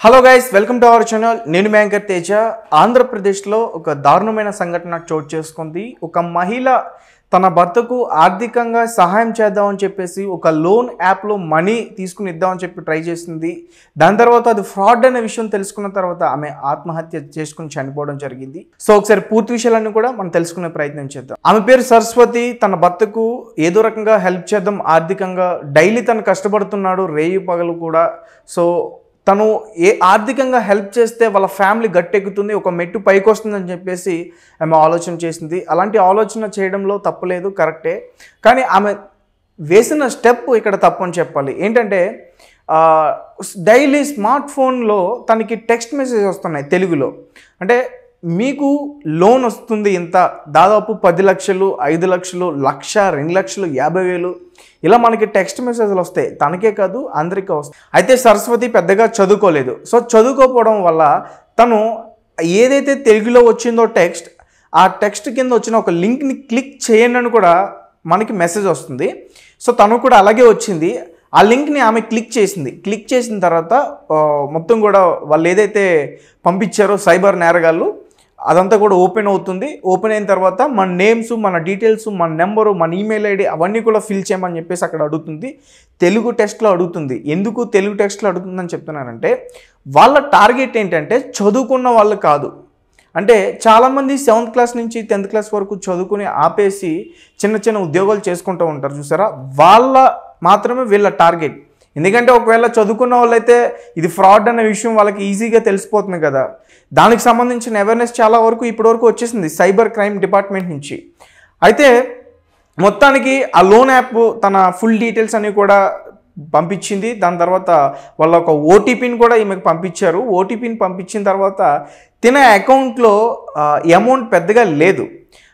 Hello guys, welcome to our channel. నేను మీ anchor Teja. ఆంధ్రప్రదేశ్లో ఒక దారుణమైన సంఘటన చోటు చేసుకుంది. ఒక మహిళ తన భర్తకు ఆర్థికంగా సహాయం చేద్దామని చెప్పేసి ఒక లోన్ యాప్లో మనీ తీసుకుని ఇద్దామని చెప్పి ట్రై చేసింది. దాని తర్వాత అది ఫ్రాడ్ అనే విషయం తెలుసుకున్న తర్వాత ఆమె ఆత్మహత్య చేసుకుని చనిపోవడం జరిగింది. సో ఒకసారి పూర్తి విషయాలన్నీ కూడా మనం తెలుసుకునే ప్రయత్నం చేద్దాం. ఆమె పేరు సరస్వతి. తన భర్తకు ఏదో రకంగా హెల్ప్ చేద్దాం ఆర్థికంగా. డైలీ తను కష్టపడుతున్నాడు, రేయి పగలు కూడా. సో తను ఆర్థికంగా హెల్ప్ చేస్తే వాళ్ళ ఫ్యామిలీ గట్టెక్కుతుంది, ఒక మెట్టు పైకి వస్తుందని చెప్పేసి ఆమె ఆలోచన చేసింది. అలాంటి ఆలోచన చేయడంలో తప్పులేదు, కరెక్టే. కానీ ఆమె వేసిన స్టెప్ ఇక్కడ తప్పు అని చెప్పాలి. ఏంటంటే డైలీ స్మార్ట్ ఫోన్లో తనకి టెక్స్ట్ మెసేజ్ వస్తున్నాయి తెలుగులో. అంటే మీకు లోన్ వస్తుంది ఇంత, దాదాపు 10 లక్షలు, 5 లక్షలు, 1,00,000, 2 లక్షలు, 50,000 ఇలా మనకి టెక్స్ట్ మెసేజ్లు వస్తాయి. తనకే కాదు అందరికీ వస్తాయి. అయితే సరస్వతి పెద్దగా చదువుకోలేదు. సో చదువుకోకపోవడం వల్ల తను ఏదైతే తెలుగులో వచ్చిందో టెక్స్ట్, ఆ టెక్స్ట్ కింద వచ్చిన ఒక లింక్ని క్లిక్ చేయండి అని కూడా మనకి మెసేజ్ వస్తుంది. సో తను కూడా అలాగే వచ్చింది. ఆ లింక్ని ఆమె క్లిక్ చేసింది. క్లిక్ చేసిన తర్వాత మొత్తం కూడా వాళ్ళు ఏదైతే పంపించారో సైబర్ నేరగాళ్ళు, అదంతా కూడా ఓపెన్ అవుతుంది. ఓపెన్ అయిన తర్వాత మన నేమ్స్, మన డీటెయిల్స్, మన నెంబరు, మన ఈమెయిల్ ఐడి అవన్నీ కూడా ఫిల్ చేయమని చెప్పేసి అక్కడ అడుగుతుంది. తెలుగు టెక్స్ట్లో అడుగుతుంది. ఎందుకు తెలుగు టెక్స్ట్లో అడుగుతుందని చెప్తున్నానంటే వాళ్ళ టార్గెట్ ఏంటంటే చదువుకున్న వాళ్ళు కాదు. అంటే చాలామంది 7th క్లాస్ నుంచి 10th క్లాస్ వరకు చదువుకుని ఆపేసి చిన్న చిన్న ఉద్యోగాలు చేసుకుంటూ ఉంటారు చూసారా, వాళ్ళ మాత్రమే వీళ్ళ టార్గెట్. ఎందుకంటే ఒకవేళ చదువుకున్న వాళ్ళైతే ఇది ఫ్రాడ్ అనే విషయం వాళ్ళకి ఈజీగా తెలిసిపోతుంది కదా. దానికి సంబంధించిన అవేర్నెస్ చాలా వరకు ఇప్పటివరకు వచ్చేసింది సైబర్ క్రైమ్ డిపార్ట్మెంట్ నుంచి. అయితే మొత్తానికి ఆ లోన్ యాప్ తన ఫుల్ డీటెయిల్స్ అన్నీ కూడా పంపించింది. దాని తర్వాత వాళ్ళ ఒక ఓటీపీని కూడా ఈమెకు పంపించారు. ఓటీపీని పంపించిన తర్వాత తిన అకౌంట్లో అమౌంట్ పెద్దగా లేదు.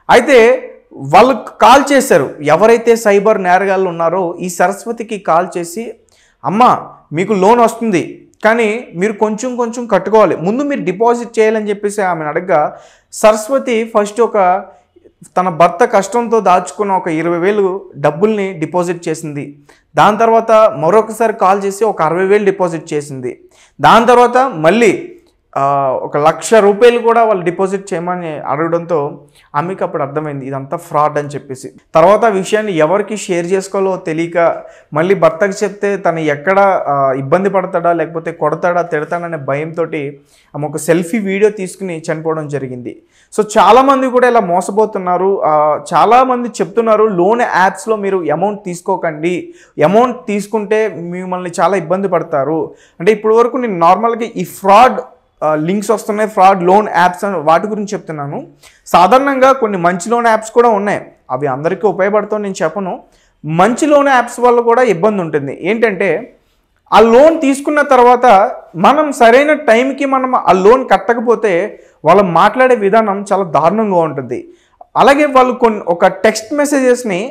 అయితే వాళ్ళకు కాల్ చేశారు. ఎవరైతే సైబర్ నేరగాళ్ళు ఉన్నారో ఈ సరస్వతికి కాల్ చేసి, అమ్మ మీకు లోన్ వస్తుంది కానీ మీరు కొంచెం కొంచెం కట్టుకోవాలి, ముందు మీరు డిపాజిట్ చేయాలని చెప్పేసి ఆమెను అడగగా సరస్వతి ఫస్ట్ తన భర్త కష్టంతో దాచుకున్న ఒక 20,000 డబ్బుల్ని డిపాజిట్ చేసింది. దాని తర్వాత మరొకసారి కాల్ చేసి ఒక 60,000 డిపాజిట్ చేసింది. దాని తర్వాత మళ్ళీ 1,00,000 రూపాయలు కూడా వాళ్ళు డిపాజిట్ చేయమని అడగడంతో ఆమెకి అప్పుడు అర్థమైంది ఇదంతా ఫ్రాడ్ అని చెప్పేసి. తర్వాత ఆ విషయాన్ని ఎవరికి షేర్ చేసుకోవాలో తెలియక మళ్ళీ భర్తకు చెప్తే తను ఎక్కడ ఇబ్బంది పడతాడా, లేకపోతే కొడతాడా, తిడతాడనే భయంతో ఆమె ఒక సెల్ఫీ వీడియో తీసుకుని చనిపోవడం జరిగింది. సో చాలామంది కూడా ఇలా మోసపోతున్నారు. చాలామంది చెప్తున్నారు లోన్ యాప్స్లో మీరు అమౌంట్ తీసుకోకండి, అమౌంట్ తీసుకుంటే మిమ్మల్ని చాలా ఇబ్బంది పడతారు. అంటే ఇప్పటి వరకు నేను నార్మల్గా ఈ ఫ్రాడ్ లింక్స్ వస్తున్నాయి, ఫ్రాడ్ లోన్ యాప్స్ అని వాటి గురించి చెప్తున్నాను. సాధారణంగా కొన్ని మంచి లోన్ యాప్స్ కూడా ఉన్నాయి, అవి అందరికీ ఉపయోగపడతావు నేను చెప్పను. మంచి లోన్ యాప్స్ వల్ల కూడా ఇబ్బంది ఉంటుంది. ఏంటంటే ఆ లోన్ తీసుకున్న తర్వాత మనం సరైన టైంకి మనం ఆ లోన్ కట్టకపోతే వాళ్ళు మాట్లాడే విధానం చాలా దారుణంగా ఉంటుంది. అలాగే వాళ్ళు ఒక టెక్స్ట్ మెసేజెస్ని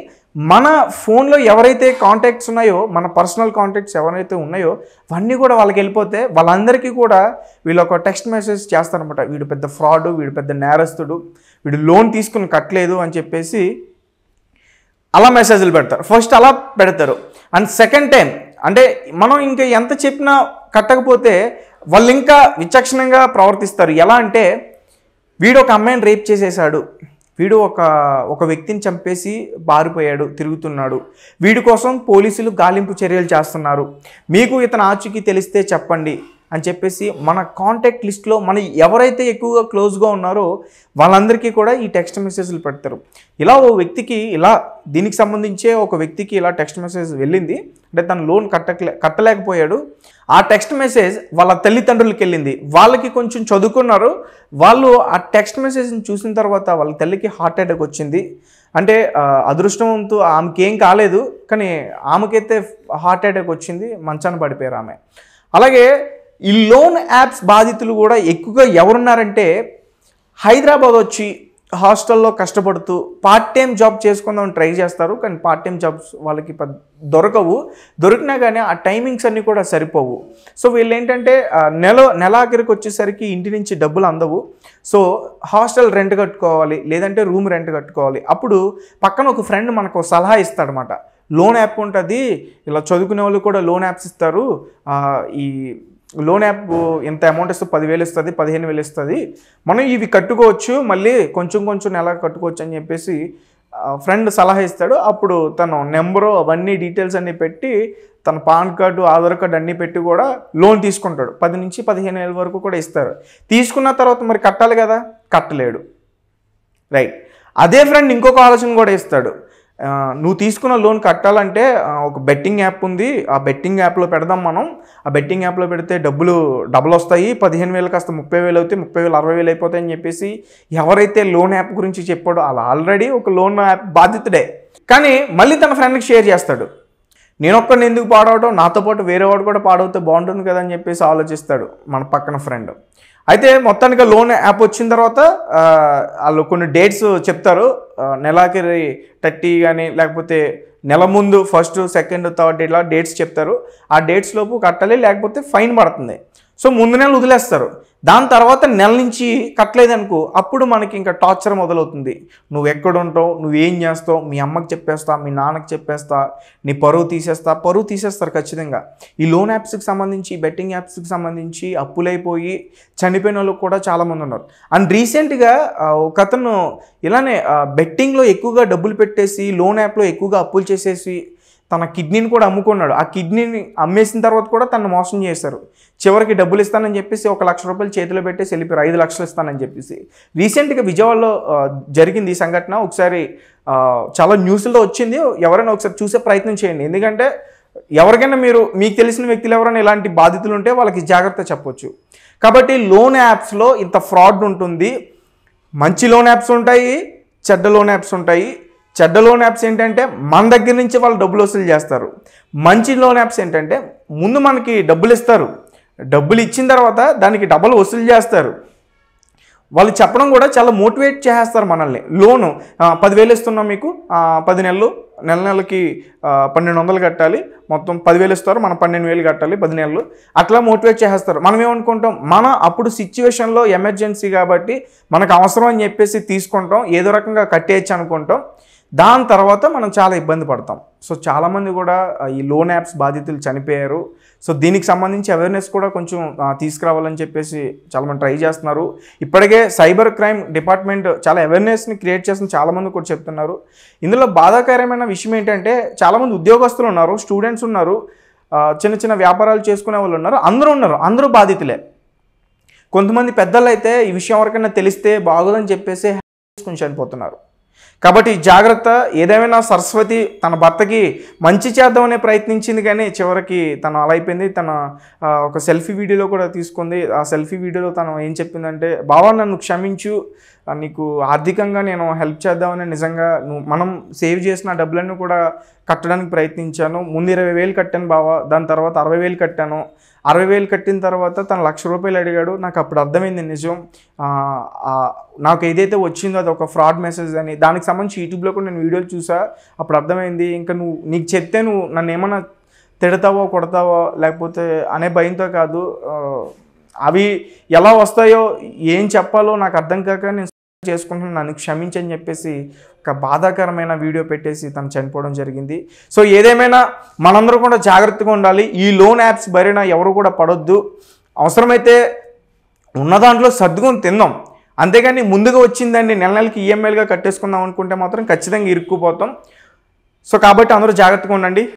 మన ఫోన్లో ఎవరైతే కాంటాక్ట్స్ ఉన్నాయో, మన పర్సనల్ కాంటాక్ట్స్ ఎవరైతే ఉన్నాయో అవన్నీ కూడా వాళ్ళకి వెళ్ళిపోతే వాళ్ళందరికీ కూడా వీళ్ళు ఒక టెక్స్ట్ మెసేజ్ చేస్తారనమాట, వీడు పెద్ద ఫ్రాడ్, వీడు పెద్ద నేరస్తుడు, వీడు లోన్ తీసుకుని కట్టలేదు అని చెప్పేసి అలా మెసేజ్లు పెడతారు. ఫస్ట్ అలా పెడతారు. అండ్ సెకండ్ టైం అంటే మనం ఇంకా ఎంత చెప్పినా కట్టకపోతే వాళ్ళు ఇంకా విచక్షణంగా ప్రవర్తిస్తారు. ఎలా అంటే వీడు ఒక అమ్మాయిని రేప్ చేసేసాడు, వీడు ఒక వ్యక్తిని చంపేసి పారిపోయాడు, తిరుగుతున్నాడు, వీడి కోసం పోలీసులు గాలింపు చర్యలు చేస్తున్నారు, మీకు ఇతను ఆచూకీ తెలిస్తే చెప్పండి అని చెప్పేసి మన కాంటాక్ట్ లిస్ట్లో మన ఎవరైతే ఎక్కువగా క్లోజ్గా ఉన్నారో వాళ్ళందరికీ కూడా ఈ టెక్స్ట్ మెసేజ్లు పెడతారు. ఇలా ఓ వ్యక్తికి దీనికి సంబంధించే ఒక వ్యక్తికి ఇలా టెక్స్ట్ మెసేజ్ వెళ్ళింది. అంటే తను లోన్ కట్టలేకపోయాడు. ఆ టెక్స్ట్ మెసేజ్ వాళ్ళ తల్లిదండ్రులకి వెళ్ళింది. వాళ్ళకి కొంచెం చదువుకున్నారు. వాళ్ళు ఆ టెక్స్ట్ మెసేజ్ని చూసిన తర్వాత వాళ్ళ తల్లికి హార్ట్ అటాక్ వచ్చింది. అంటే అదృష్టంతో ఆమెకి ఏం కాలేదు, కానీ ఆమెకైతే హార్ట్ అటాక్ వచ్చింది, మంచాన పడిపోయారు ఆమె. అలాగే ఈ లోన్ యాప్స్ బాధితులు కూడా ఎక్కువగా ఎవరున్నారంటే హైదరాబాద్ వచ్చి హాస్టల్లో కష్టపడుతూ పార్ట్ టైం జాబ్ చేసుకుందామని ట్రై చేస్తారు. కానీ పార్ట్ టైం జాబ్స్ వాళ్ళకి దొరకవు. దొరికినా కానీ ఆ టైమింగ్స్ అన్నీ కూడా సరిపోవు. సో వీళ్ళు ఏంటంటే నెలాఖరికి వచ్చేసరికి ఇంటి నుంచి డబ్బులు అందవు. సో హాస్టల్ రెంట్ కట్టుకోవాలి, లేదంటే రూమ్ రెంట్ కట్టుకోవాలి. అప్పుడు పక్కన ఒక ఫ్రెండ్ మనకు సలహా ఇస్తాడనమాట, లోన్ యాప్ ఉంటుంది, ఇలా చదువుకునే వాళ్ళు కూడా లోన్ యాప్స్ ఇస్తారు, ఈ లోన్ యాప్ ఇంత అమౌంట్ ఇస్తే 10,000 ఇస్తుంది, 15,000 ఇస్తుంది, మనం ఇవి కట్టుకోవచ్చు, మళ్ళీ కొంచెం కొంచెం నెల కట్టుకోవచ్చు అని చెప్పేసి ఫ్రెండ్ సలహా ఇస్తాడు. అప్పుడు తను నెంబరు అవన్నీ డీటెయిల్స్ అన్నీ పెట్టి తన పాన్ కార్డు, ఆధార్ కార్డు అన్నీ పెట్టి కూడా లోన్ తీసుకుంటాడు. 10 నుంచి 15,000 వరకు కూడా ఇస్తారు. తీసుకున్న తర్వాత మరి కట్టాలి కదా, కట్టలేడు. రైట్. అదే ఫ్రెండ్ ఇంకొక ఆలోచన కూడా ఇస్తాడు. నువ్వు తీసుకున్న లోన్ కట్టాలంటే ఒక బెట్టింగ్ యాప్ ఉంది, ఆ బెట్టింగ్ యాప్లో పెడదాం మనం, ఆ బెట్టింగ్ యాప్లో పెడితే డబ్బులు వస్తాయి, 15,000 కాస్త 30,000 అవుతాయి, 30,000 60,000 అయిపోతాయి అని చెప్పేసి ఎవరైతే లోన్ యాప్ గురించి చెప్పాడో అలా ఆల్రెడీ ఒక లోన్ యాప్ బాధితుడే. కానీ మళ్ళీ తన ఫ్రెండ్కి షేర్ చేస్తాడు. నేను ఒక్కడిని ఎందుకు పాడవడం, నాతో పాటు వేరే వాడు కూడా పాడవుతే బాగుంటుంది కదా అని చెప్పేసి ఆలోచిస్తాడు మన పక్కన ఫ్రెండ్. అయితే మొత్తానికి లోన్ యాప్ వచ్చిన తర్వాత వాళ్ళు కొన్ని డేట్స్ చెప్తారు. నెలాఖరి 30 కానీ లేకపోతే నెల ముందు 1st, 2nd, 3rd ఇలా డేట్స్ చెప్తారు. ఆ డేట్స్ లోపు కట్టాలి, లేకపోతే ఫైన్ పడుతుంది. సో ముందు నెల వదిలేస్తారు. దాని తర్వాత నెల నుంచి కట్టలేదనుకో అప్పుడు మనకి ఇంకా టార్చర్ మొదలవుతుంది. నువ్వు ఎక్కడ ఉంటావు, నువ్వేం చేస్తావు, మీ అమ్మకి చెప్పేస్తా, మీ నాన్నకి చెప్పేస్తా, నీ పరువు తీసేస్తారు ఖచ్చితంగా. ఈ లోన్ యాప్స్కి సంబంధించి, బెట్టింగ్ యాప్స్కి సంబంధించి అప్పులైపోయి చనిపోయిన వాళ్ళు కూడా చాలామంది ఉన్నారు. అండ్ రీసెంట్గా ఒక అతను ఇలానే బెట్టింగ్లో ఎక్కువగా డబ్బులు పెట్టేసి లోన్ యాప్లో ఎక్కువగా అప్పులు చేసేసి తన కిడ్నీని కూడా అమ్ముకున్నాడు. ఆ కిడ్నీని అమ్మేసిన తర్వాత కూడా తను మోసం చేశారు. చివరికి డబ్బులు ఇస్తానని చెప్పేసి 1,00,000 రూపాయలు చేతిలో పెట్టేసి వెళ్ళిపోయారు. 5 లక్షలు ఇస్తానని చెప్పేసి. రీసెంట్గా విజయవాడలో జరిగింది ఈ సంఘటన. ఒకసారి చాలా న్యూస్లో వచ్చింది. ఎవరైనా ఒకసారి చూసే ప్రయత్నం చేయండి. ఎందుకంటే ఎవరికైనా మీకు తెలిసిన వ్యక్తులు ఎవరైనా ఇలాంటి బాధితులు ఉంటే వాళ్ళకి జాగ్రత్త చెప్పొచ్చు. కాబట్టి లోన్ యాప్స్లో ఇంత ఫ్రాడ్ ఉంటుంది. మంచి లోన్ యాప్స్ ఉంటాయి, చెడ్డ లోన్ యాప్స్ ఉంటాయి. చెడ్డ లోన్ యాప్స్ ఏంటంటే మన దగ్గర నుంచి వాళ్ళు డబ్బులు వసూలు చేస్తారు. మంచి లోన్ యాప్స్ ఏంటంటే ముందు మనకి డబ్బులు ఇస్తారు, డబ్బులు ఇచ్చిన తర్వాత దానికి డబ్బులు వసూలు చేస్తారు. వాళ్ళు చెప్పడం కూడా చాలా మోటివేట్ చేస్తారు మనల్ని. లోను 10,000 ఇస్తున్నాం మీకు, 10 నెలలు, నెలకి 1,200 కట్టాలి, మొత్తం 10,000 ఇస్తారు, మనం 12,000 కట్టాలి 10 నెలలు, అట్లా మోటివేట్ చేస్తారు. మనం ఏమనుకుంటాం, అప్పుడు సిచ్యువేషన్లో ఎమర్జెన్సీ కాబట్టి మనకు అవసరం అని చెప్పేసి తీసుకుంటాం, ఏదో రకంగా కట్టేయచ్చు అనుకుంటాం. దాని తర్వాత మనం చాలా ఇబ్బంది పడతాం. సో చాలామంది కూడా ఈ లోన్ యాప్స్ బాధితులు చనిపోయారు. సో దీనికి సంబంధించి అవేర్నెస్ కూడా కొంచెం తీసుకురావాలని చెప్పేసి చాలామంది ట్రై చేస్తున్నారు. ఇప్పటికే సైబర్ క్రైమ్ డిపార్ట్మెంట్ చాలా అవేర్నెస్ని క్రియేట్ చేసిన చాలామంది కూడా చెప్తున్నారు. ఇందులో బాధాకరమైన విషయం ఏంటంటే చాలామంది ఉద్యోగస్తులు ఉన్నారు, స్టూడెంట్స్ ఉన్నారు, చిన్న చిన్న వ్యాపారాలు చేసుకునే వాళ్ళు ఉన్నారు, అందరూ బాధితులే. కొంతమంది పెద్దలు అయితే ఈ విషయం ఎవరికైనా తెలిస్తే బాగోదని చెప్పేసి తీసుకుని చనిపోతున్నారు. కాబట్టి జాగ్రత్త. ఏదేమైనా సరస్వతి తన భర్తకి మంచి చేద్దామనే ప్రయత్నించింది, కానీ చివరికి తను అలా అయిపోయింది. తన ఒక సెల్ఫీ వీడియోలో కూడా తీసుకుంది. ఆ సెల్ఫీ వీడియోలో తను ఏం చెప్పిందంటే, బావా నన్ను క్షమించు, నీకు ఆర్థికంగా నేను హెల్ప్ చేద్దామని నిజంగా మనం సేవ్ చేసిన డబ్బులన్నీ కూడా కట్టడానికి ప్రయత్నించాను. ముందు 20,000 కట్టాను బావా, దాని తర్వాత 60,000 కట్టాను. 60,000 కట్టిన తర్వాత తను 1,00,000 రూపాయలు అడిగాడు. నాకు అప్పుడు అర్థమైంది నిజం, నాకు ఏదైతే వచ్చిందో అది ఒక ఫ్రాడ్ మెసేజ్ అని. దానికి సంబంధించి యూట్యూబ్లో కూడా నేను వీడియోలు చూసా. అప్పుడు అర్థమైంది, ఇంకా నీకు చెప్తే నువ్వు నన్ను ఏమన్నా తిడతావో కొడతావో లేకపోతే అనే భయంతో కాదు, అవి ఎలా వస్తాయో ఏం చెప్పాలో నాకు అర్థం కాక నేను చేసుకుంటున్నాను, నన్ను క్షమించని చెప్పేసి ఒక బాధాకరమైన వీడియో పెట్టేసి తను చనిపోవడం జరిగింది. సో ఏదేమైనా మనందరూ కూడా జాగ్రత్తగా ఉండాలి. ఈ లోన్ యాప్స్ బారిన ఎవరు కూడా పడొద్దు. అవసరమైతే ఉన్న దాంట్లో సర్దుకొని తిందాం, అంతేగాని ముందుగా వచ్చిందండి నెలకి ఈఎంఐలుగా కట్టేసుకుందాం అనుకుంటే మాత్రం ఖచ్చితంగా ఇరుక్కుపోతాం. సో కాబట్టి అందరూ జాగ్రత్తగా ఉండండి.